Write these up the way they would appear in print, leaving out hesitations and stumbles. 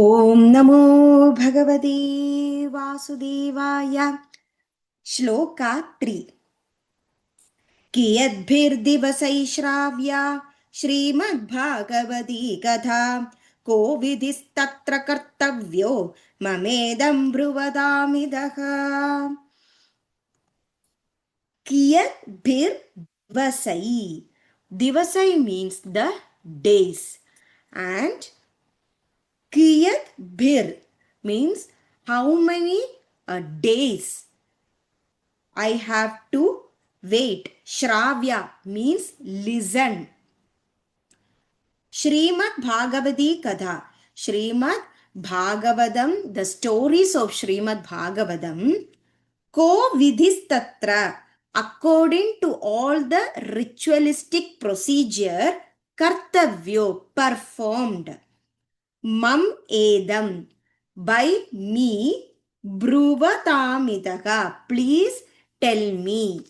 ॐ नमो भगवते वासुदेवाय। श्लोका 3। कियद्भिर्दिवसैः श्राव्या श्रीमद्भागवती कथा को विधिस्तत्र कर्तव्यो ममेदं ब्रुवदामिदः। कियद्भिर्दिवसैः, दिवसै means the days, and kiyat bhir means how many days I have to wait. Shravya means listen. Srimad Bhagavati Katha. Srimad Bhagavatam, the stories of Srimad Bhagavatam. Ko vidhis tatra, according to all the ritualistic procedure, kartavyo, performed. Mam edam, by me, bruvatamitaka, please tell me.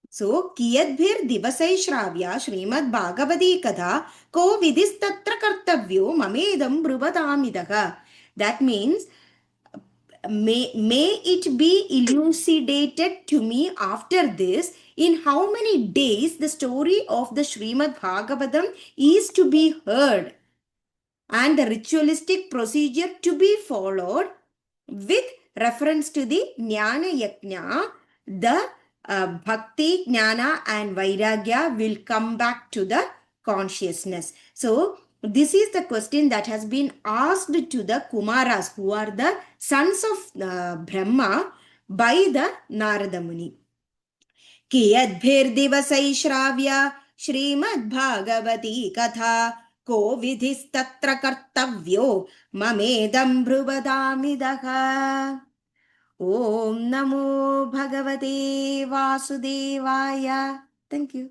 So, kiyadbhir divasai shravya Srimad Bhagavati Katha ko vidhistatra kartavyo mamedam bruvatamitaka. That means, may it be elucidated to me after this in how many days the story of the Srimad Bhagavatam is to be heard, and the ritualistic procedure to be followed with reference to the Jnana Yajna, the Bhakti, Jnana and Vairagya will come back to the consciousness. So, this is the question that has been asked to the Kumaras, who are the sons of Brahma, by the Narada Muni. कियद्भिर्दिवसैः Shravya श्रीमद्भागवती कथा को विधिस्तत्र कर्तव्यो ममेदं ब्रुवदामिदः। ॐ नमो भगवते वासुदेवाय। Thank you.